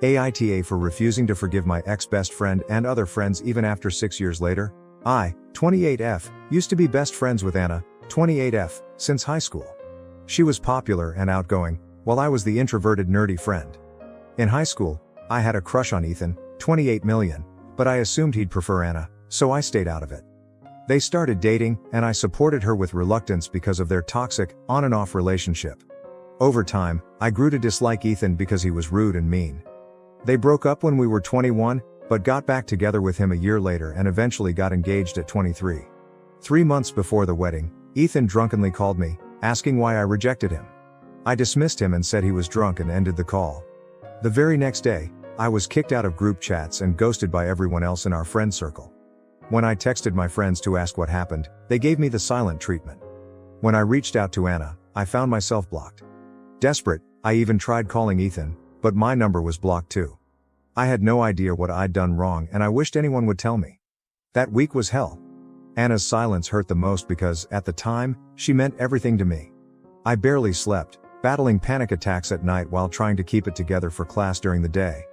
AITA for refusing to forgive my ex-best friend and other friends even after 6 years later. I, 28F, used to be best friends with Anna, 28F, since high school. She was popular and outgoing, while I was the introverted nerdy friend. In high school, I had a crush on Ethan, 28 million, but I assumed he'd prefer Anna, so I stayed out of it. They started dating, and I supported her with reluctance because of their toxic, on and off relationship. Over time, I grew to dislike Ethan because he was rude and mean. They broke up when we were 21, but got back together with him a year later and eventually got engaged at 23. 3 months before the wedding, Ethan drunkenly called me, asking why I rejected him. I dismissed him and said he was drunk and ended the call. The very next day, I was kicked out of group chats and ghosted by everyone else in our friend circle. When I texted my friends to ask what happened, they gave me the silent treatment. When I reached out to Anna, I found myself blocked. Desperate, I even tried calling Ethan, but my number was blocked too. I had no idea what I'd done wrong and I wished anyone would tell me. That week was hell. Anna's silence hurt the most because, at the time, she meant everything to me. I barely slept, battling panic attacks at night while trying to keep it together for class during the day.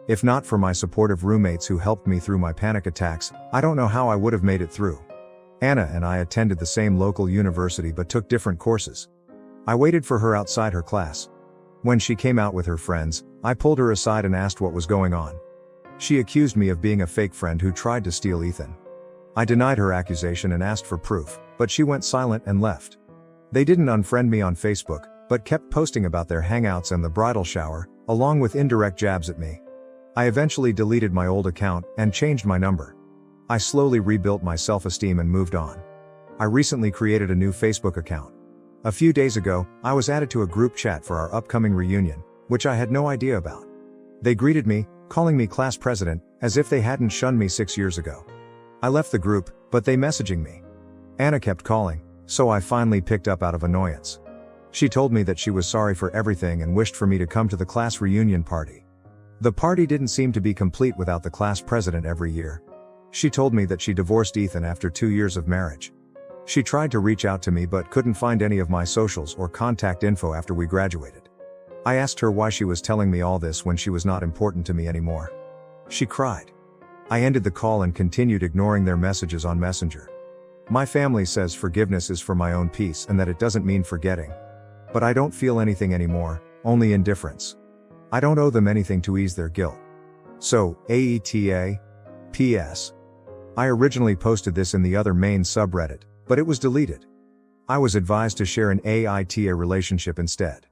If not for my supportive roommates who helped me through my panic attacks, I don't know how I would have made it through. Anna and I attended the same local university but took different courses. I waited for her outside her class. When she came out with her friends, I pulled her aside and asked what was going on. She accused me of being a fake friend who tried to steal Ethan. I denied her accusation and asked for proof, but she went silent and left. They didn't unfriend me on Facebook, but kept posting about their hangouts and the bridal shower, along with indirect jabs at me. I eventually deleted my old account and changed my number. I slowly rebuilt my self-esteem and moved on. I recently created a new Facebook account. A few days ago, I was added to a group chat for our upcoming reunion, which I had no idea about. They greeted me, calling me class president, as if they hadn't shunned me 6 years ago. I left the group, but they messaging me. Anna kept calling, so I finally picked up out of annoyance. She told me that she was sorry for everything and wished for me to come to the class reunion party. The party didn't seem to be complete without the class president every year. She told me that she divorced Ethan after 2 years of marriage. She tried to reach out to me but couldn't find any of my socials or contact info after we graduated. I asked her why she was telling me all this when she was not important to me anymore. She cried. I ended the call and continued ignoring their messages on Messenger. My family says forgiveness is for my own peace and that it doesn't mean forgetting. But I don't feel anything anymore, only indifference. I don't owe them anything to ease their guilt. So, AITA? P.S. I originally posted this in the other main subreddit, but it was deleted. I was advised to share an AITA relationship instead.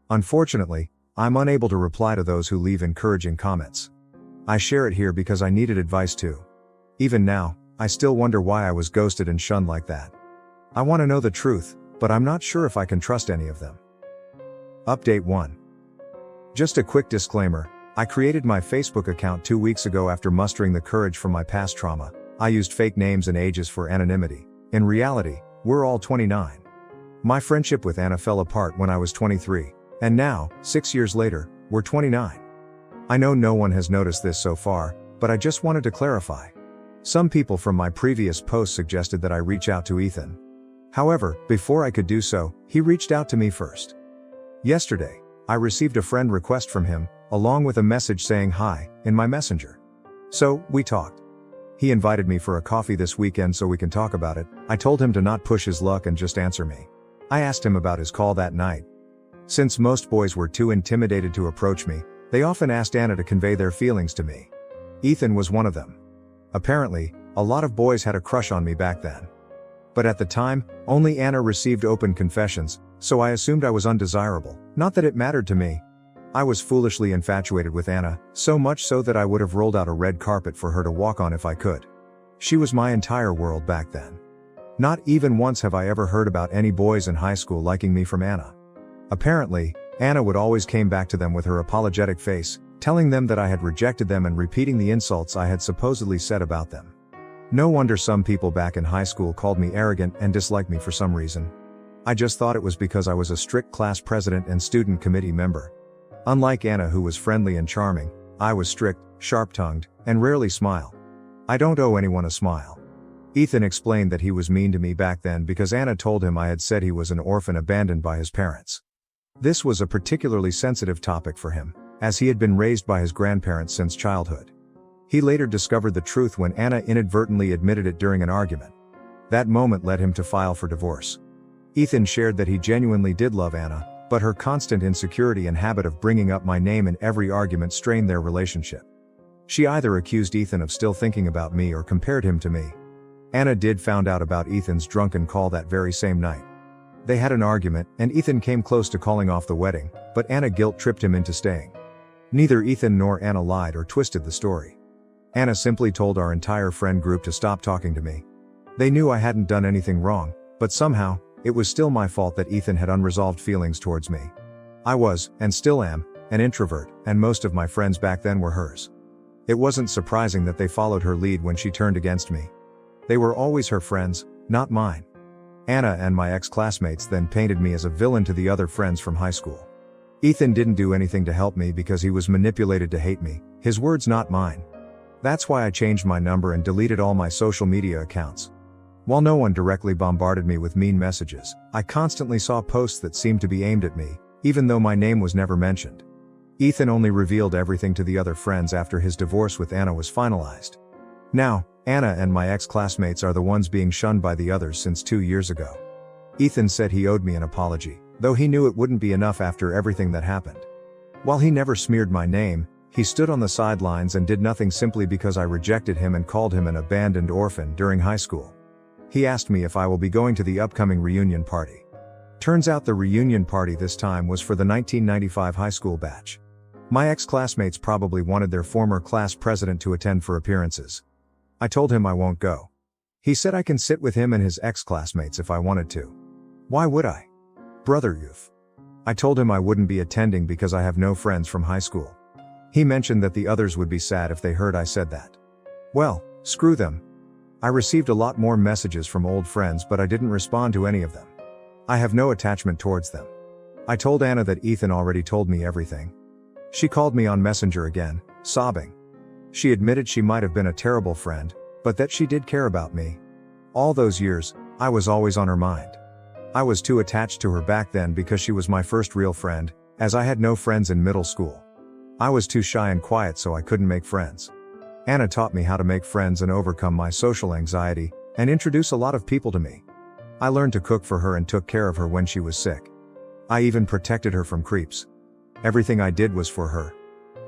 Unfortunately, I'm unable to reply to those who leave encouraging comments. I share it here because I needed advice too. Even now, I still wonder why I was ghosted and shunned like that. I want to know the truth, but I'm not sure if I can trust any of them. Update 1. Just a quick disclaimer, I created my Facebook account 2 weeks ago after mustering the courage from my past trauma. I used fake names and ages for anonymity. In reality, we're all 29. My friendship with Anna fell apart when I was 23, and now, 6 years later, we're 29. I know no one has noticed this so far, but I just wanted to clarify. Some people from my previous post suggested that I reach out to Ethan. However, before I could do so, he reached out to me first. Yesterday, I received a friend request from him, along with a message saying hi, in my messenger. So, we talked. He invited me for a coffee this weekend so we can talk about it. I told him to not push his luck and just answer me. I asked him about his call that night. Since most boys were too intimidated to approach me, they often asked Anna to convey their feelings to me. Ethan was one of them. Apparently, a lot of boys had a crush on me back then. But at the time, only Anna received open confessions, so I assumed I was undesirable. Not that it mattered to me. I was foolishly infatuated with Anna, so much so that I would have rolled out a red carpet for her to walk on if I could. She was my entire world back then. Not even once have I ever heard about any boys in high school liking me from Anna. Apparently, Anna would always came back to them with her apologetic face, telling them that I had rejected them and repeating the insults I had supposedly said about them. No wonder some people back in high school called me arrogant and disliked me for some reason. I just thought it was because I was a strict class president and student committee member. Unlike Anna, who was friendly and charming, I was strict, sharp-tongued, and rarely smile. I don't owe anyone a smile. Ethan explained that he was mean to me back then because Anna told him I had said he was an orphan abandoned by his parents. This was a particularly sensitive topic for him. as he had been raised by his grandparents since childhood. He later discovered the truth when Anna inadvertently admitted it during an argument. That moment led him to file for divorce. Ethan shared that he genuinely did love Anna, but her constant insecurity and habit of bringing up my name in every argument strained their relationship. She either accused Ethan of still thinking about me or compared him to me. Anna did found out about Ethan's drunken call that very same night. They had an argument, and Ethan came close to calling off the wedding, but Anna guilt-tripped him into staying. Neither Ethan nor Anna lied or twisted the story. Anna simply told our entire friend group to stop talking to me. They knew I hadn't done anything wrong, but somehow, it was still my fault that Ethan had unresolved feelings towards me. I was, and still am, an introvert, and most of my friends back then were hers. It wasn't surprising that they followed her lead when she turned against me. They were always her friends, not mine. Anna and my ex-classmates then painted me as a villain to the other friends from high school. Ethan didn't do anything to help me because he was manipulated to hate me, his words not mine. That's why I changed my number and deleted all my social media accounts. While no one directly bombarded me with mean messages, I constantly saw posts that seemed to be aimed at me, even though my name was never mentioned. Ethan only revealed everything to the other friends after his divorce with Anna was finalized. Now, Anna and my ex-classmates are the ones being shunned by the others since 2 years ago. Ethan said he owed me an apology, though he knew it wouldn't be enough after everything that happened. While he never smeared my name, he stood on the sidelines and did nothing simply because I rejected him and called him an abandoned orphan during high school. He asked me if I will be going to the upcoming reunion party. Turns out the reunion party this time was for the 1995 high school batch. My ex-classmates probably wanted their former class president to attend for appearances. I told him I won't go. He said I can sit with him and his ex-classmates if I wanted to. Why would I? Brother youth. I told him I wouldn't be attending because I have no friends from high school. He mentioned that the others would be sad if they heard I said that. Well, screw them. I received a lot more messages from old friends, but I didn't respond to any of them. I have no attachment towards them. I told Anna that Ethan already told me everything. She called me on Messenger again, sobbing. She admitted she might have been a terrible friend, but that she did care about me. All those years, I was always on her mind. I was too attached to her back then because she was my first real friend, as I had no friends in middle school. I was too shy and quiet, so I couldn't make friends. Anna taught me how to make friends and overcome my social anxiety, and introduce a lot of people to me. I learned to cook for her and took care of her when she was sick. I even protected her from creeps. Everything I did was for her.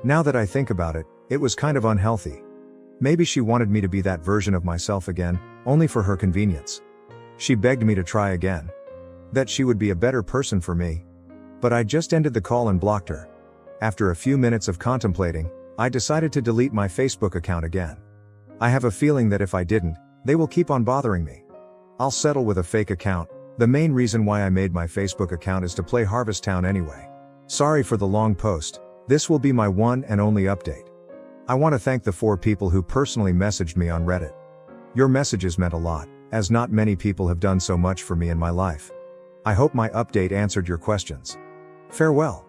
Now that I think about it, it was kind of unhealthy. Maybe she wanted me to be that version of myself again, only for her convenience. She begged me to try again. That she would be a better person for me. But I just ended the call and blocked her. After a few minutes of contemplating, I decided to delete my Facebook account again. I have a feeling that if I didn't, they will keep on bothering me. I'll settle with a fake account. The main reason why I made my Facebook account is to play Harvest Town anyway. Sorry for the long post. This will be my one and only update. I want to thank the 4 people who personally messaged me on Reddit. Your messages meant a lot, as not many people have done so much for me in my life. I hope my update answered your questions. Farewell.